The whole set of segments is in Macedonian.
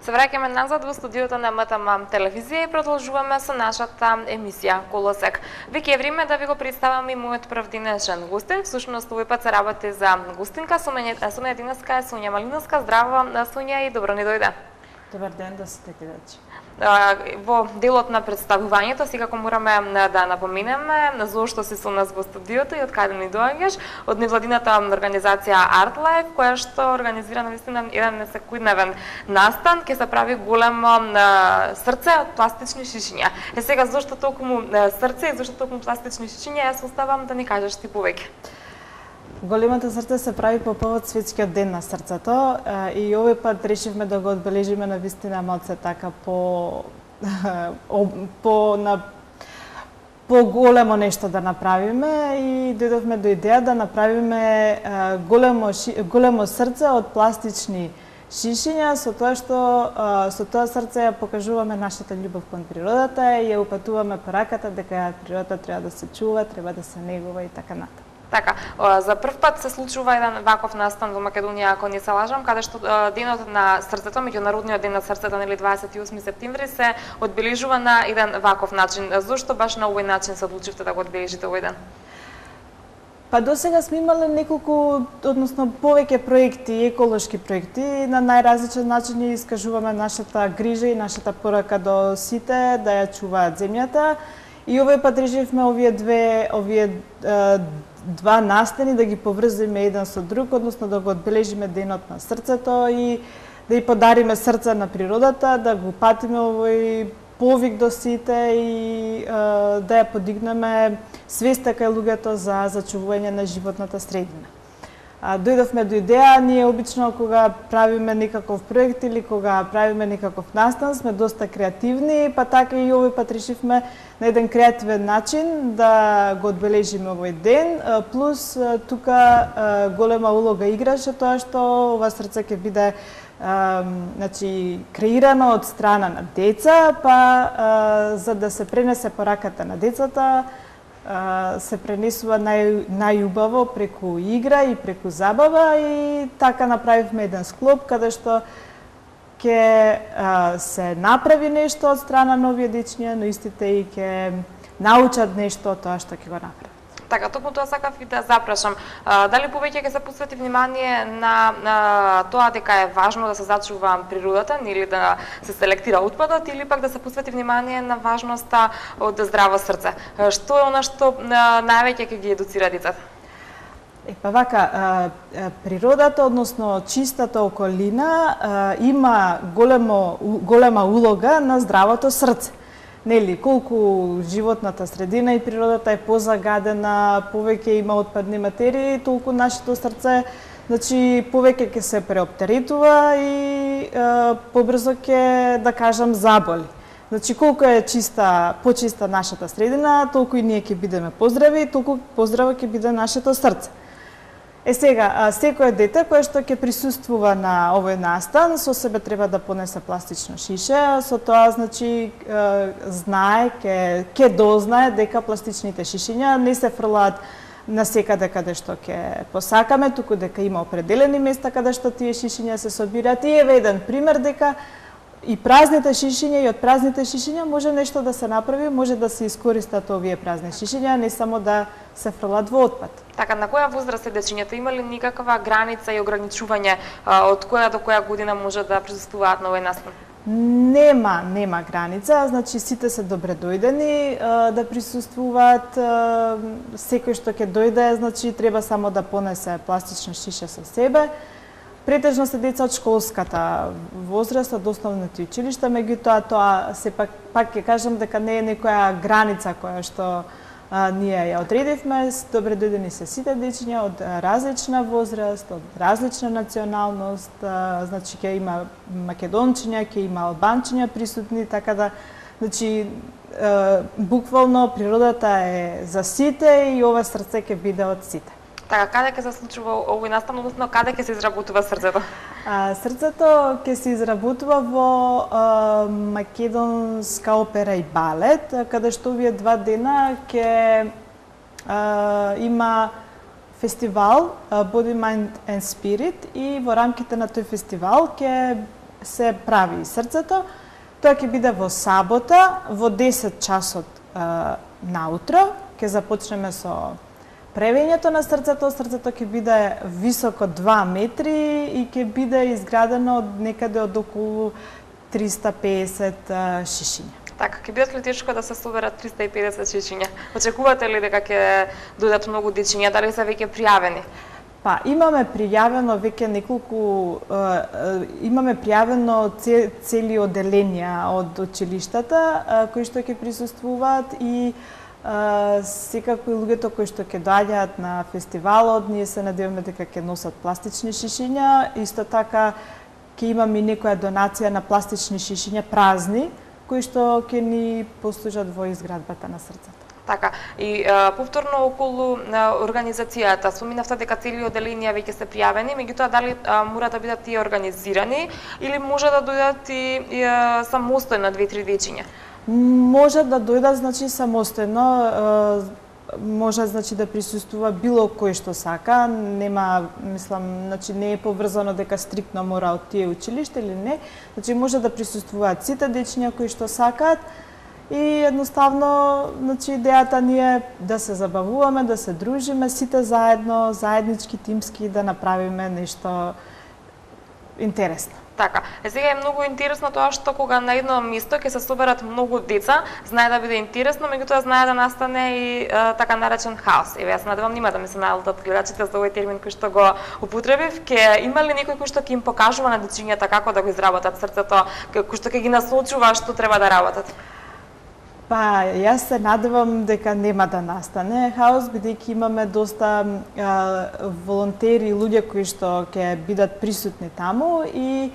Се враќаме назад во студиото на МТМ телевизија и продолжуваме со нашата емисија Колосек. Веќе е време да ви го представам и мојот прв денешен гостин. Всушност овој пат се работи за гостинка. Со мене денеска е Сонја Малиновска. Здраво, Сонја, и добро ни дојде. Добар ден да сте гледачи. Во делот на представувањето секако мораме да напоменеме зошто си со нас во студиото и од каде ни доаѓаш, од невладината организација ArtLife, која што организира навистина еден секојдневен настан, ќе се прави големо срце од пластични шишиња. Сега зошто толку срце и зошто толку пластични шишиња, јас оставам да ни кажеш ти повеќе. Големото срце се прави по повод Светскиот ден на срцето и овој пат решивме да го одбележиме навистина малце така по големо нешто да направиме и дојдовме до идеја да направиме големо срце од пластични шишиња, со тоа што со тоа срце ја покажуваме нашата љубов кон природата и ја упатуваме пораката дека природата треба да се чува, треба да се негува и така натаму. Така, за прв пат се случува еден ваков настан во Македонија, ако не се лажам, каде што денот на срцето, меѓународниот ден на срцето, нели 28 септември, се одбележува на еден ваков начин. Зошто баш на овој начин се одлучивте да го одбележите овој ден? Па досега сме имале неколку, односно повеќе проекти, еколошки проекти, на најразличен начин искажуваме нашата грижа и нашата порака до сите да ја чуваат земјата. И овој пат решивме овие два настани да ги поврзиме еден со друг, односно да го одбележиме денот на срцето и да ја подариме срце на природата, да го патиме овој повик до сите и да ја подигнеме свеста кај луѓето за зачувување на животната средина. Дојдовме до идеја, ние обично кога правиме некаков проект или кога правиме некаков настан, сме доста креативни, па така и овој пат решивме на еден креативен начин да го одбележиме овој ден, плюс тука голема улога играше тоа што ова срце ќе биде креирано од страна на деца, па за да се пренесе пораката на децата, се пренесува најубаво преку игра и преку забава и така направивме еден склоп каде што ќе се направи нешто од страна на овие дечиња, но истите и ќе научат нешто од тоа што ќе го направат. Така, токму тоа сакав и да запрашам. Дали повеќе ќе се посвети внимание на тоа дека е важно да се зачува природата или да се селектира отпадот, или пак да се посвети внимание на важноста од здраво срце? Што е она што највеќе ќе ги едуцира децата? Па вака, природата, односно чистата околина, има голема улога на здравото срце. Нели, колку животната средина и природата е позагадена, повеќе има отпадни материи, толку нашето срце, повеќе ќе се преоптеретува и побрзо ќе, да кажам, заболи. Колку е почиста нашата средина, толку и ние ќе бидеме поздрави, толку поздраво ќе биде нашето срце. Сега, секое дете кое што ќе присуствува на овој настан, со себе треба да понесе пластично шише, со тоа, знае, ќе дознае дека пластичните шишиња не се фрлаат на секаде каде што ќе посакаме, туку дека има определени места каде што тие шишиња се собираат. И еве еден пример дека и празните шишиња и од празните шишиња може нешто да се направи, може да се искористат овие празни шишиња, не само да се фрлат во отпад. Така, на која возраст е дечињата? Има ли никаква граница и ограничување од која до која година може да присуствуваат на овој настан? Нема граница, сите се добре дојдени да присуствуваат, секој што ќе дојде, треба само да понесе пластична шиша со себе. Претежно се деца од школската возраст, од основните училишта, меѓутоа тоа сепак пак ќе кажам дека не е некоја граница која што ние ја одредивме. Добре дојдени се сите дечиња од различна возраст, од различна националност, ќе има македончиња, ќе има албанчиња присутни, така да буквално природата е за сите и ова срце ќе биде од сите. Така, каде ќе се случува овој настан, односно каде ќе се изработува срцето? Срцето ќе се изработува во Македонска опера и балет, каде што овие два дена ќе има фестивал Body, Mind and Spirit и во рамките на тој фестивал ќе се прави срцето. Тоа ќе биде во сабота во 10 часот наутро. Ќе започнеме со превењето на срцето. Срцето ќе биде високо 2 метри и ќе биде изградено од некаде од околу 350 шишиња. Така, ќе бидат ли тешко да се соберат 350 шишиња? Очекувате ли дека ќе дојдат многу дечиња, дали се веќе пријавени? Па, имаме пријавено веќе неколку, имаме пријавено цели оделенија од училиштата кои што ќе присуствуваат и секако и луѓето кои што ќе доаѓаат на фестивалот, ние се надеваме дека ќе носат пластични шишиња, исто така ќе имаме и некоја донација на пластични шишиња празни, кои што ќе ни послужат во изградбата на срцето. Така, и повторно околу организацијата, споминавте дека цели оделенија веќе се пријавени, меѓутоа дали мора да бидат и организирани или може да дојдат и самостојно 2-3 дечиња? Може да дојдат, значи, самостојно, може, значи, да присуствува било кој што сака, нема, мислам, значи, не е поврзано дека стриктно мора од тие училиште или не, значи, може да присуствуваат сите дечиња кои што сакаат и едноставно, значи, идејата ни е да се забавуваме, да се дружиме сите заедно, заеднички, тимски, да направиме нешто интересно. Така, сега е многу интересно тоа што кога на едно место ќе се соберат многу деца, знае да биде интересно, меѓутоа знае да настане и така наречен хаос. Еве, јас надевам нема да ми се најалтат гледачите за овој термин кој што го употребив. Ќе има ли некој кој што ќе им покажува на дечињата како да го изработат срцето, кој што ќе ги насочува што треба да работат? Па, јас се надевам дека нема да настане хаос, бидејќи имаме доста волонтери и луѓе кои што ќе бидат присутни таму и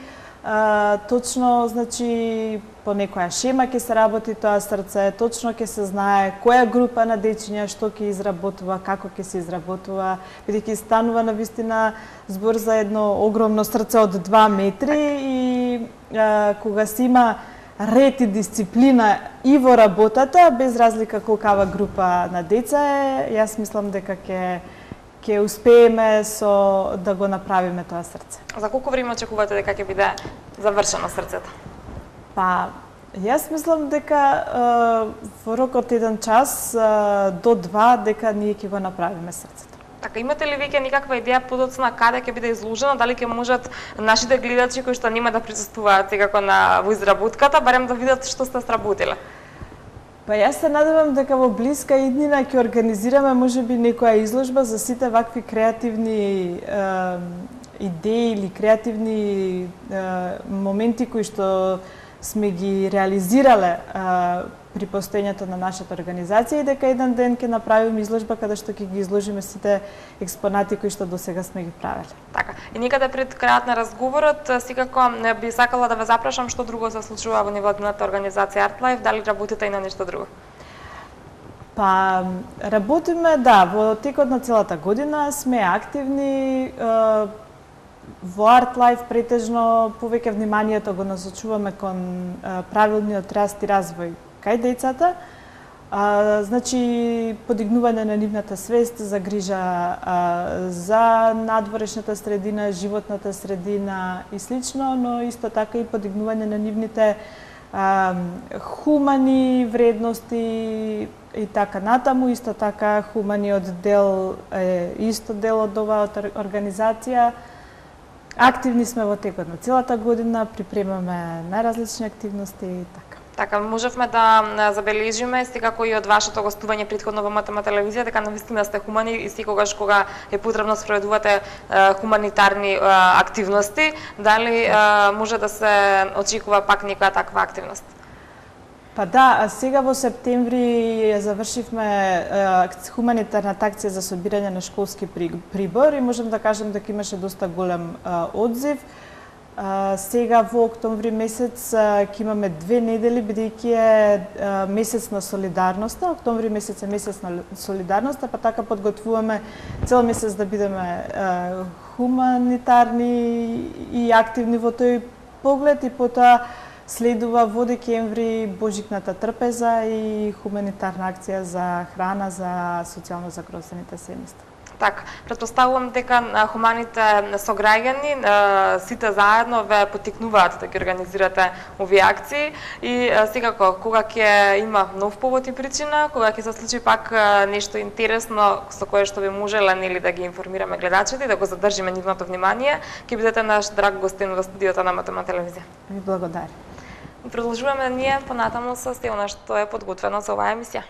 точно, значи, по некоја шема ќе се работи тоа срце, точно ќе се знае која група на дечиња што ќе изработува, како ќе се изработува, бидејќи станува навистина збор за едно огромно срце од 2 метри и кога се има ред и дисциплина и во работата, без разлика колкава група на деца е, јас мислам дека ќе успееме да го направиме тоа срце. За колку време очекувате дека ќе биде завршено срцето? Па, јас мислам дека во рок од 1 час до 2 дека ние ќе го направиме срцето. Така, имате ли веќе никаква идеја подоцна каде ќе биде изложено, дали ќе можат нашите гледачи кои што нема да присуствуваат секако во изработката, барем да видат што сте сработиле? Па јас се надевам дека во блиска иднина ќе организираме можеби некоја изложба за сите вакви креативни идеи или креативни моменти кои што сме ги реализирале при постоењето на нашата организација и дека еден ден ќе направиме изложба каде што ќе ги изложиме сите експонати кои што досега сме ги правеле. Така. И никаде пред крајот на разговорот, секако би сакала да ве запрашам што друго се случува во невладината организација ArtLife, дали работите и на нешто друго? Па, работиме, да, во текот на целата година сме активни. Во ArtLife претежно повеќе вниманието го насочуваме кон правилниот раст и развој кај децата, значи подигнување на нивната свест, за грижа за надворешната средина, животната средина и слично, но исто така и подигнување на нивните хумани вредности и така натаму, исто така хуманиот дел е исто дел од оваа организација. Активни сме во текот на целата година, припремаме најразлични активности и така. Така, можевме да забележиме, секако и од вашето гостување претходно во МТМ телевизија, дека навистина сте хумани и секогаш кога е потребно спроведувате хуманитарни активности, дали може да се очекува пак некоја таква активност? Па да, сега во септември ја завршивме хуманитарната акција за собирање на школски прибор и можам да кажам дека имаше доста голем одзив. Сега во октомври месец ќе имаме 2 недели, бидејќи е месец на солидарноста. Октомври месец е месец на солидарноста, па така подготвуваме цел месец да бидеме хуманитарни и активни во тој поглед и потоа следува во декември Божикната трпеза и хуманитарна акција за храна за социјално загрозените семејства. Така, претпоставувам дека хуманите сограѓани сите заедно ве поттикнуваат да ги организирате овие акции и секако кога ќе има нов повод и причина, кога ќе се случи пак нешто интересно со кое што би можеле нели да ги информираме гледачите и да го задржиме нивното внимание, ќе бидете наш драг гостин во студиото на МТМ телевизија. Ви благодарам. Продолжуваме ние понатаму со стилно што е подготвено за оваа емисија.